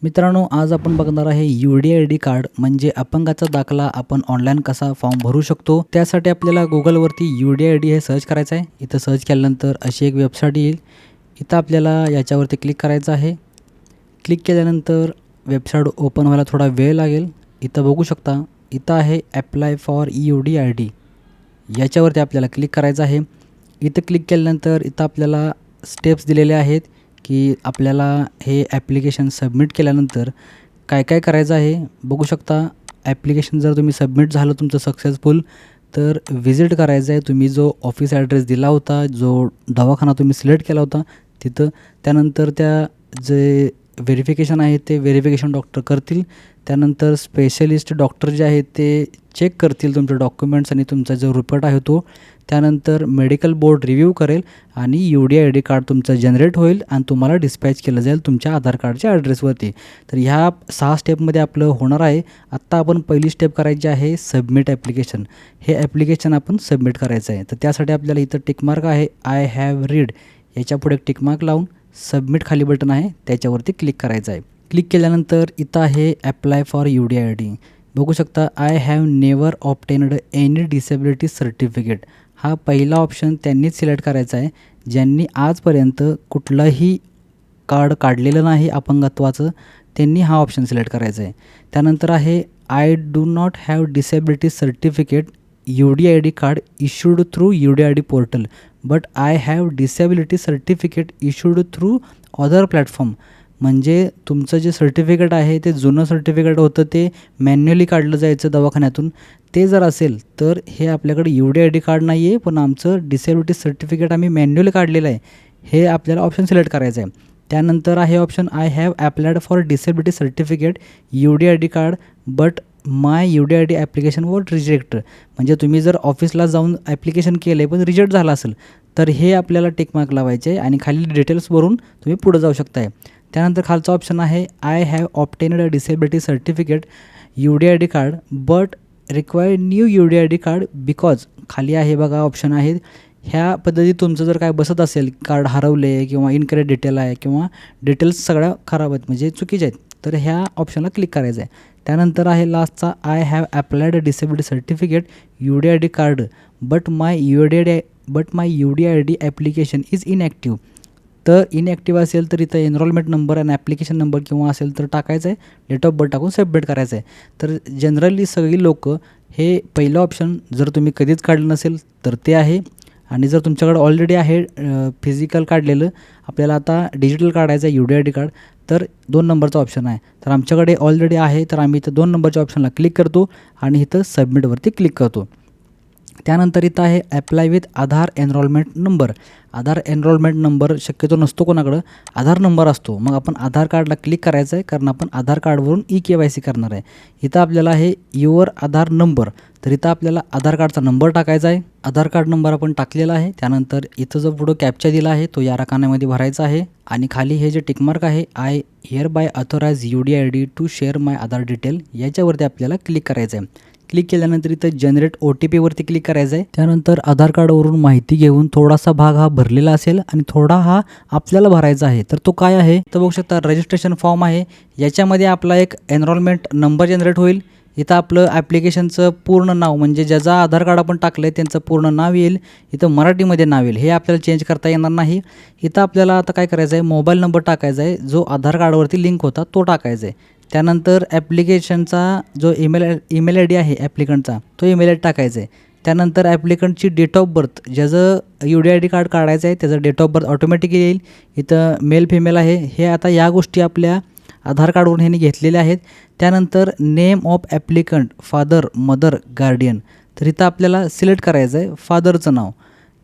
मित्रांनो, आज आपण बघणार आहे UDID कार्ड म्हणजे अपंगाचा दाखला आपण ऑनलाईन कसा फॉर्म भरू शकतो। त्यासाठी आपल्याला Googleवरती UDID हे सर्च करायचं आहे। इथं सर्च केल्यानंतर अशी एक वेबसाईट येईल। इथं आपल्याला याच्यावरती क्लिक करायचं आहे। क्लिक केल्यानंतर वेबसाईट ओपन व्हायला थोडा वेळ लागेल। इथं बघू शकता, इथं आहे अप्लाय फॉर UDID, याच्यावरती आपल्याला क्लिक करायचं आहे। इथं क्लिक केल्यानंतर इथं आपल्याला स्टेप्स दिलेले आहेत की आपल्याला हे ॲप्लिकेशन सबमिट केल्यानंतर काय काय करायचं आहे बघू शकता। ॲप्लिकेशन जर तुम्ही सबमिट झालं तुमचं सक्सेसफुल, तर व्हिजिट करायचं आहे तुम्ही जो ऑफिस ॲड्रेस दिला होता, जो दवाखाना तुम्ही सिलेक्ट केला होता तिथं। त्यानंतर त्या जे व्हेरिफिकेशन आहे ते व्हेरिफिकेशन डॉक्टर करतील। त्यानंतर स्पेशलिस्ट डॉक्टर जे आहेत ते चेक करतील तुमचे डॉक्युमेंट्स आणि तुमचा जो रिपोर्ट आहे तो। त्यानंतर मेडिकल बोर्ड रिव्ह्यू करेल आणि UDID कार्ड तुमचं जनरेट होईल आणि तुम्हाला डिस्पॅच केलं जाईल तुमच्या आधार कार्डच्या ॲड्रेसवरती। तर ह्या 6 स्टेपमध्ये आपलं होणार आहे। आत्ता आपण पहिली स्टेप करायची आहे सबमिट ॲप्लिकेशन। हे ॲप्लिकेशन आपण सबमिट करायचं आहे। तर त्यासाठी आपल्याला इथं टिकमार्क आहे आय हॅव रीड, याच्यापुढे टिकमार्क लावून सबमिट खाली बटन आहे त्याच्यावरती क्लिक करायचं आहे। क्लिक केल्यानंतर इथं आहे अप्लाय फॉर UDID, बघू शकता I have never obtained any disability certificate. हा पहिला ऑप्शन त्यांनीच सिलेक्ट करायचा आहे ज्यांनी आजपर्यंत कुठलंही कार्ड काढलेलं नाही अपंगत्वाचं, त्यांनी हा ऑप्शन सिलेक्ट करायचा आहे। त्यानंतर आहे I do not have disability certificate UDID card issued through UDID portal but I have disability certificate issued through other platform. म्हणजे तुमचं जे सर्टिफिकेट आहे ते जुनं सर्टिफिकेट होतं, ते मॅन्युअली काढलं जायचं दवाखान्यातून। ते जर असेल तर हे आपल्याकडे UDID कार्ड नाही आहे, पण आमचं डिसेबिलिटी सर्टिफिकेट आम्ही मॅन्युअली काढलेलं आहे, हे आपल्याला ऑप्शन सिलेक्ट करायचं आहे। त्यानंतर आहे option I have applied for disability certificate UDID card but my UDID application was reject. म्हणजे तुम्ही जर ऑफिसला जाऊन ॲप्लिकेशन केलं आहे पण रिजेक्ट झालं असेल तर हे आपल्याला टिकमार्क लावायचे आहे आणि खाली डिटेल्स भरून तुम्ही पुढे जाऊ शकताय। त्यानंतर खालचा ऑप्शन आहे I have obtained disability certificate UDID card but required new UDID card because, खाली आहे बघा ऑप्शन आहेत। ह्या पद्धतीत तुमचं जर काय बसत असेल, कार्ड हरवले किंवा इनकरेक्ट डिटेल आहे किंवा डिटेल्स सगळ्या खराब आहेत म्हणजे चुकीचे आहेत, तर ह्या ऑप्शनला क्लिक करायचं आहे। त्यानंतर आहे लास्टचा I have applied disability certificate UDID card but my UDID application is inactive. तर इनॲक्टिव्ह असेल तर इथं एनरोलमेंट नंबर आणि ॲप्लिकेशन नंबर किंवा असेल तर टाकायचं आहे, डेट ऑफ बर्थ टाकून सबमिट करायचं आहे। तर जनरली सगळी लोकं हे पहिलं ऑप्शन जर तुम्ही कधीच काढलं नसेल तर ते आहे, आणि जर तुमच्याकडे ऑलरेडी आहे फिजिकल काढलेलं, आपल्याला आता डिजिटल काढायचं आहे UDID कार्ड, तर 2 नंबरचा ऑप्शन आहे। तर आमच्याकडे ऑलरेडी आहे तर आम्ही इथं 2 नंबरच्या ऑप्शनला क्लिक करतो आणि इथं सबमिटवरती क्लिक करतो। त्यानंतर इथं आहे apply with Aadhaar enrolment number. Aadhaar enrolment number शक्यतो नसतो कोणाकडं, आधार नंबर असतो। मग आपण आधार कार्डला क्लिक करायचं आहे कारण आपण आधार कार्डवरून eKYC करणार आहे। इथं आपल्याला आहे युअर आधार नंबर, तर इथं आपल्याला आधार कार्डचा नंबर टाकायचा आहे। आधार कार्ड नंबर आपण टाकलेला आहे। त्यानंतर इथं जो पुढं कॅप्चा दिला आहे तो या रकान्यामध्ये भरायचा आहे आणि खाली हे जे टिकमार्क आहे I hereby authorise UDID to share my Aadhaar detail, याच्यावरती आपल्याला क्लिक करायचं आहे। क्लिक केल्यानंतर इथं जनरेट OTP वरती क्लिक करायचं आहे। त्यानंतर आधार कार्डवरून माहिती घेऊन थोडासा भाग हा भरलेला असेल आणि थोडा हा आपल्याला भरायचा आहे। तर तो काय आहे तर बघू शकता रजिस्ट्रेशन फॉर्म आहे, याच्यामध्ये आपला एक एनरोलमेंट नंबर जनरेट होईल। इथं आपलं ॲप्लिकेशनचं पूर्ण नाव म्हणजे ज्याचा आधार कार्ड आपण टाकलं आहे त्यांचं पूर्ण नाव येईल, इथं मराठीमध्ये नाव येईल, हे आपल्याला चेंज करता येणार नाही। इथं आपल्याला आता काय करायचं आहे, मोबाईल नंबर टाकायचा आहे, जो आधार कार्डवरती लिंक होता तो टाकायचा आहे। त्यानंतर ॲप्लिकेशनचा जो ईमेल ID आहे ॲप्लिकंटचा, तो ईमेल ID टाकायचा आहे। त्यानंतर ॲप्लिकंटची डेट ऑफ बर्थ, ज्याचं UDID कार्ड काढायचं आहे त्याचं डेट ऑफ बर्थ ऑटोमॅटिकली येईल। इथं मेल फिमेल आहे, हे आता या गोष्टी आपल्या आधार कार्डवरून ह्यांनी घेतलेल्या आहेत। त्यानंतर name of applicant, father mother guardian, तर इथं आपल्याला सिलेक्ट करायचं आहे फादरचं नाव।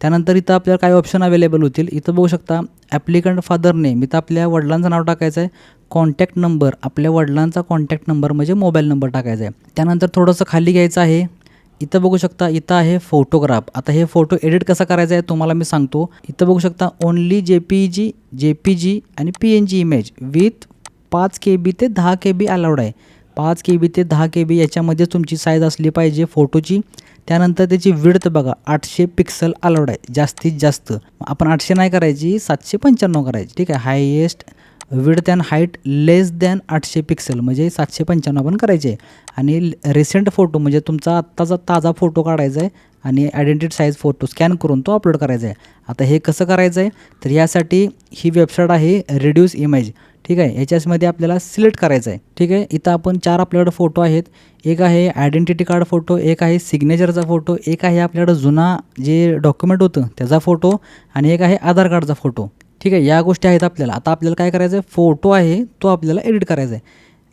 त्यानंतर इथं आपल्याला काही ऑप्शन अवेलेबल होतील, इथं बघू शकता ॲप्लिकंट फादर नेम, इथं आपल्या वडिलांचं नाव टाकायचं आहे। कॉन्टॅक्ट नंबर, आपल्या वडिलांचा कॉन्टॅक्ट नंबर म्हणजे मोबाईल नंबर टाकायचा आहे। त्यानंतर थोडंसं खाली घ्यायचं आहे, इथं बघू शकता इथं आहे फोटोग्राफ। आता हे फोटो एडिट कसा करायचा आहे तुम्हाला मी सांगतो। इथं बघू शकता ओनली JPG आणि PNG इमेज विथ 5 KB ते 10 KB अलाउड आहे। 5 KB ते 10 KB याच्यामध्ये तुमची साईज असली पाहिजे फोटोची। त्यानंतर त्याची विड्थ बघा 800 पिक्सल अलाउड आहे जास्तीत जास्त। आपण 800 नाही करायची, 795 करायची, ठीक आहे। Highest width and height less than 800 pixel म्हणजे 795 आपण करायचे आहे. आणि रिसेंट फोटो म्हणजे तुमचा आत्ताचा ताजा फोटो काढायचा आहे आणि आयडेंटिटी साईज फोटो स्कॅन करून तो अपलोड करायचा आहे. आता हे कसं करायचं आहे, तर यासाठी ही वेबसाईट आहे रिड्यूस इमेज. ठीक आहे, याच्यामध्ये आपल्याला सिलेक्ट करायचं आहे. ठीक आहे, इथं आपण 4 आपल्याकडे फोटो आहेत. एक आहे आयडेंटिटी कार्ड फोटो, एक आहे सिग्नेचरचा फोटो, एक आहे आपल्याकडं जुना जे डॉक्युमेंट होतं त्याचा फोटो आणि एक आहे आधार कार्डचा फोटो. ठीक आहे, या गोष्टी आहेत आपल्याला. आता आपल्याला काय करायचं आहे, फोटो आहे तो आपल्याला एडिट करायचा आहे.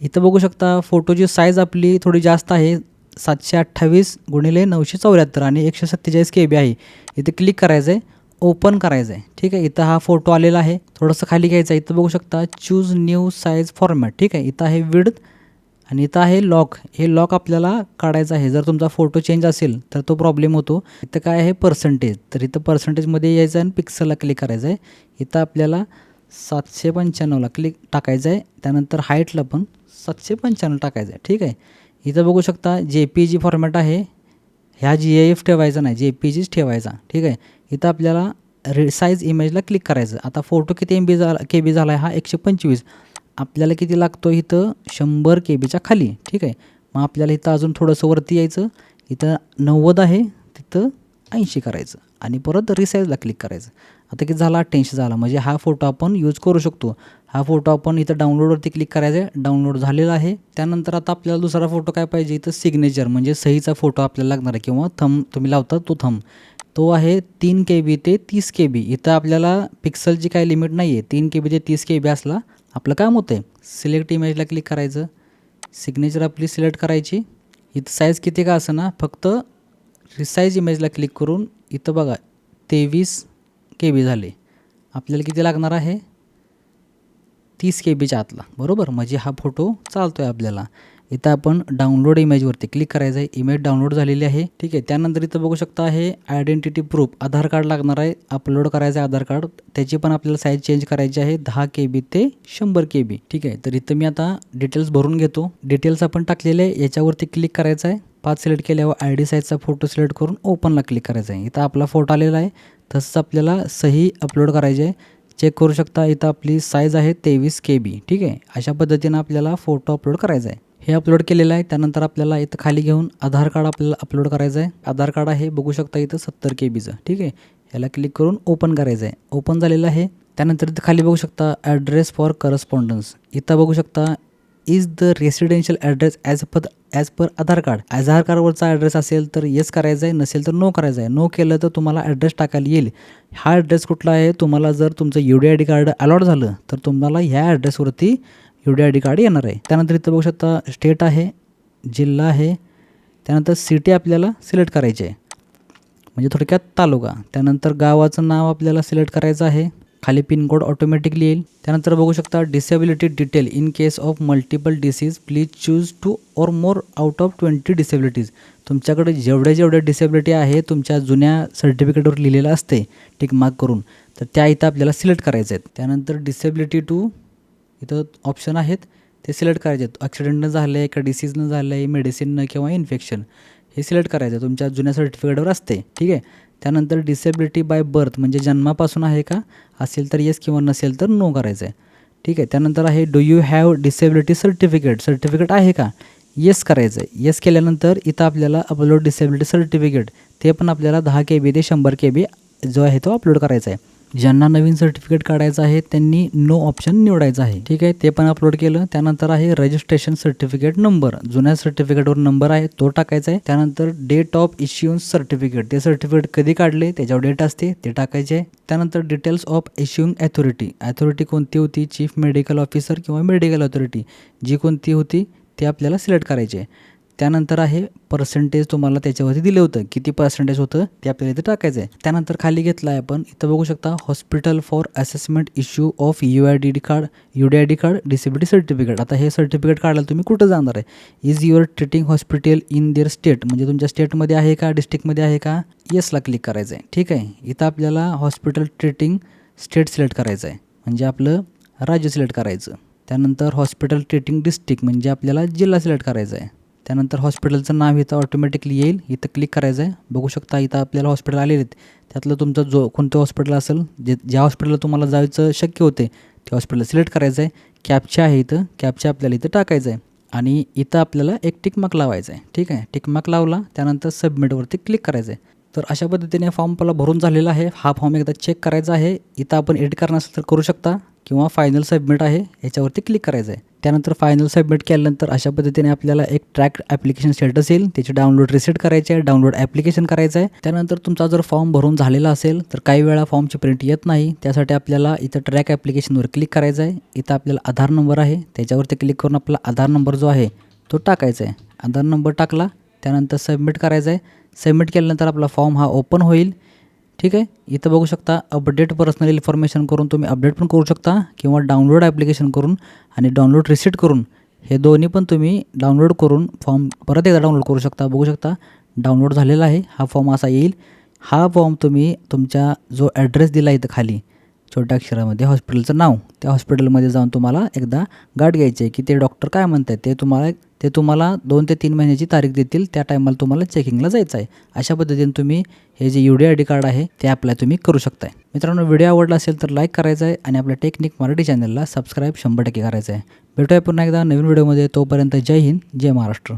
इथं बघू शकता फोटोची साईज आपली थोडी जास्त आहे, 728x974 आणि 147 KB आहे. इथे क्लिक करायचं आहे, ओपन करायचं आहे. ठीक आहे, इथं हा फोटो आलेला आहे. थोडंसं खाली घ्यायचं आहे. इथं बघू शकता चूज न्यू साईज फॉर्मॅट. ठीक आहे, इथं आहे विड्थ आणि इथं आहे लॉक. हे लॉक आपल्याला काढायचं आहे. जर तुमचा फोटो चेंज असेल तर तो प्रॉब्लेम होतो. इथं काय आहे पर्सेंटेज, तर इथं पर्सेंटेजमध्ये यायचं आणि पिक्सलला क्लिक करायचं आहे. इथं आपल्याला 795ला क्लिक टाकायचं आहे. त्यानंतर हाईटला पण 795 टाकायचं आहे. ठीक आहे, इथं बघू शकता JPG फॉर्मॅट आहे. ह्या GIF ठेवायचा नाही, JPGच ठेवायचा. ठीक आहे, इथं आपल्याला साईज इमेजला क्लिक करायचं. आता फोटो किती MB KB झाला आहे, हा 125. आपल्याला किती लागतो इथं 100 KBच्या खाली. ठीक आहे, मग आपल्याला इथं अजून थोडंसं वरती यायचं. इथं 90 आहे, तिथं 80 करायचं आणि परत रिसाईजला क्लिक करायचं. आता किती झाला 88 झाला, म्हणजे हा फोटो आपण यूज करू शकतो. हा फोटो आपण इथं डाउनलोडवरती क्लिक करायचं आहे. डाउनलोड झालेला आहे. त्यानंतर आता आपल्याला दुसरा फोटो काय पाहिजे, इथं सिग्नेचर म्हणजे सहीचा फोटो आपल्याला लागणार आहे किंवा थंब तुम्ही लावता तो थंब. तो आहे 3 KB ते 30 KB. इथं आपल्याला पिक्सलची काही लिमिट नाही आहे. 3 KB ते 30 KB असला आपलं काम होतं आहे. सिलेक्ट इमेजला क्लिक करायचं, सिग्नेचर आपली सिलेक्ट करायची. इथं साईज किती का असं ना, फक्त रिसाईज इमेजला क्लिक करून इथं बघा 23 KB झाले. आपल्याला किती लागणार आहे 30 KBच्या आतला, बरोबर. म्हणजे हा फोटो चालतो आहे आपल्याला. इथं आपण डाउनलोड इमेजवरती क्लिक करायचं आहे. इमेज डाउनलोड झालेली आहे. ठीक आहे, त्यानंतर इथं बघू शकता हे आयडेंटिटी प्रूफ आधार कार्ड लागणार आहे, अपलोड करायचं आहे आधार कार्ड. त्याची पण आपल्याला साईज चेंज करायची आहे 10 KB ते 100 KB. ठीक आहे, तर इथं मी आता डिटेल्स भरून घेतो. डिटेल्स आपण टाकलेले याच्यावरती क्लिक करायचं आहे. 5 सिलेक्ट केल्यावर ID साईजचा फोटो सिलेक्ट करून ओपनला क्लिक करायचं आहे. इथं आपला फोटो आलेला आहे. तसंच आपल्याला सही अपलोड करायची आहे. चेक करू शकता इथं आपली साईज आहे 23 KB. ठीक आहे, अशा पद्धतीनं आपल्याला फोटो अपलोड करायचा आहे. हे अपलोड केलेलं आहे. त्यानंतर आपल्याला इथं खाली घेऊन आधार कार्ड आपल्याला अपलोड करायचं आहे. आधार कार्ड आहे बघू शकता इथं 70 KBचं. ठीक आहे, याला क्लिक करून ओपन करायचं आहे. ओपन झालेलं आहे. त्यानंतर इथं खाली बघू शकता ॲड्रेस फॉर करस्पॉन्डन्स. इथं बघू शकता is the residential address as per Aadhaar card. Aadhaar कार्डवरचा ॲड्रेस असेल तर येस करायचं आहे, नसेल तर नो करायचं आहे. नो केलं तर तुम्हाला ॲड्रेस टाकायला येईल. हा ॲड्रेस कुठला आहे, तुम्हाला जर तुमचं UDID कार्ड अलॉट झालं तर तुम्हाला ह्या ॲड्रेसवरती UDID कार्ड येणार आहे. त्यानंतर इथं बघू शकता स्टेट आहे, जिल्हा आहे, त्यानंतर सिटी आपल्याला सिलेक्ट करायची आहे म्हणजे थोडक्यात तालुका. त्यानंतर गावाचं नाव आपल्याला सिलेक्ट करायचं आहे. खाली पिनकोड ऑटोमॅटिकली येईल. त्यानंतर बघू शकता disability detail in case of multiple disease please choose 2 or more out of 20 disabilities. तुमच्याकडे जेवढे डिसेबिलिटी आहे तुमच्या जुन्या सर्टिफिकेटवर लिहिलेलं असते टिक मार्क करून, तर त्या इथं आपल्याला सिलेक्ट करायचं आहेत. त्यानंतर डिसेबिलिटी टू इथं ऑप्शन आहेत ते सिलेक्ट करायचे आहेत. ॲक्सिडेंटनं झालं आहे का डिसीजनं झालं आहे, मेडिसिननं किंवा इन्फेक्शन, हे सिलेक्ट करायचं तुमच्या जुन्या सर्टिफिकेटवर असते. ठीक आहे, त्यानंतर डिसेबिलिटी बाय बर्थ म्हणजे जन्मापासून आहे का, असेल तर येस किंवा नसेल तर नो करायचं आहे. ठीक आहे, त्यानंतर आहे do you have disability certificate आहे का, येस करायचं आहे. येस केल्यानंतर इथं आपल्याला अपलोड डिसेबिलिटी सर्टिफिकेट ते पण आपल्याला 10 KB ते 100 KB जो आहे तो अपलोड करायचा आहे. ज्यांना नवीन सर्टिफिकेट काढायचं आहे त्यांनी नो ऑप्शन निवडायचं आहे. ठीक आहे, ते पण अपलोड केलं. त्यानंतर आहे रजिस्ट्रेशन सर्टिफिकेट नंबर, जुन्या सर्टिफिकेटवर नंबर आहे तो टाकायचा आहे. त्यानंतर डेट ऑफ इश्युअन्स सर्टिफिकेट, ते सर्टिफिकेट कधी काढले त्याच्यावर डेट असते ते टाकायचे आहे. त्यानंतर डिटेल्स ऑफ इश्युइंग ॲथॉरिटी कोणती होती, चीफ मेडिकल ऑफिसर किंवा मेडिकल ऑथॉरिटी जी कोणती होती ते आपल्याला सिलेक्ट करायचे आहे. त्यानंतर आहे पर्सेंटेज तुम्हाला त्याच्यावरती दिलं होतं, किती पर्सेंटेज होतं ते आपल्याला इथं टाकायचं आहे. त्यानंतर खाली घेतला आहे आपण, इथं बघू शकता hospital for assessment issue of UID card disability certificate. आता हे सर्टिफिकेट काढायला तुम्ही कुठं जाणार आहे, is your treating hospital in their state म्हणजे तुमच्या स्टेटमध्ये आहे का, डिस्ट्रिक्टमध्ये आहे का, येसला क्लिक करायचं आहे. ठीक आहे, इथं आपल्याला हॉस्पिटल ट्रीटिंग स्टेट सिलेक्ट करायचं आहे म्हणजे आपलं राज्य सिलेक्ट करायचं. त्यानंतर हॉस्पिटल ट्रीटिंग डिस्ट्रिक्ट म्हणजे आपल्याला जिल्हा सिलेक्ट करायचा आहे. त्यानंतर हॉस्पिटलचं नाव इथं ऑटोमॅटिकली येईल, इथं क्लिक करायचं आहे. बघू शकता इथं आपल्याला हॉस्पिटल आलेले आहेत. त्यातलं तुमचं कोणतं हॉस्पिटल असेल, ज्या हॉस्पिटलला तुम्हाला जायचं शक्य होते ते हॉस्पिटल सिलेक्ट करायचं आहे. कॅप्चा आहे इथं, कॅप्चा आपल्याला इथं टाकायचं आहे आणि इथं आपल्याला एक टिक मार्क लावायचा आहे. ठीक आहे, टिक मार्क लावला त्यानंतर सबमिटवरती क्लिक करायचं आहे. तर अशा पद्धतीने फॉर्म आपला भरून झालेला आहे. हा फॉर्म एकदा चेक करायचा आहे. इथं आपण एडिट करणार असेल तर करू शकता किंवा फायनल सबमिट आहे याच्यावरती क्लिक करायचं आहे. त्यानंतर फायनल सबमिट केल्यानंतर अशा पद्धतीने आपल्याला एक ट्रॅक ॲप्लिकेशन स्टेटस येईल. त्याची डाउनलोड रिसेट करायची आहे, डाउनलोड ॲप्लिकेशन करायचं आहे. त्यानंतर तुमचा जर फॉर्म भरून झालेला असेल तर काही वेळा फॉर्मची प्रिंट येत नाही. त्यासाठी आपल्याला इथं ट्रॅक ॲप्लिकेशनवर क्लिक करायचं आहे. इथं आपल्याला आधार नंबर आहे त्याच्यावरती क्लिक करून आपला आधार नंबर जो आहे तो टाकायचा आहे. आधार नंबर टाकला त्यानंतर सबमिट करायचं आहे. सबमिट केल्यानंतर आपला फॉर्म हा ओपन होईल. ठीक आहे, इथं बघू शकता अपडेट पर्सनल इन्फॉर्मेशन करून तुम्ही अपडेट पण करू शकता किंवा डाउनलोड ॲप्लिकेशन करून आणि डाउनलोड रिसीट करून हे दोन्ही पण तुम्ही डाउनलोड करून फॉर्म परत एकदा डाउनलोड करू शकता. बघू शकता डाउनलोड झालेला आहे. हा फॉर्म असा येईल. हा फॉर्म तुम्ही तुमच्या जो ॲड्रेस दिला इथं खाली छोट्या अक्षरामध्ये हॉस्पिटलचं नाव, त्या हॉस्पिटलमध्ये जाऊन तुम्हाला एकदा गाठ घ्यायची आहे की ते डॉक्टर काय म्हणतात ते तुम्हाला 2 ते 3 महिन्याची तारीख देतील. त्या टायमाला तुम्हाला चेकिंगला जायचं आहे. अशा पद्धतीने तुम्ही हे जे UDID कार्ड आहे ते अप्लाय तुम्ही करू शकताय. मित्रांनो, व्हिडिओ आवडला असेल तर लाईक करायचं आहे आणि आपल्या टेक्निक मराठी चॅनलला सबस्क्राईब 100% करायचं आहे. भेटूया पुन्हा एकदा नवीन व्हिडिओमध्ये. तोपर्यंत जय हिंद, जय महाराष्ट्र.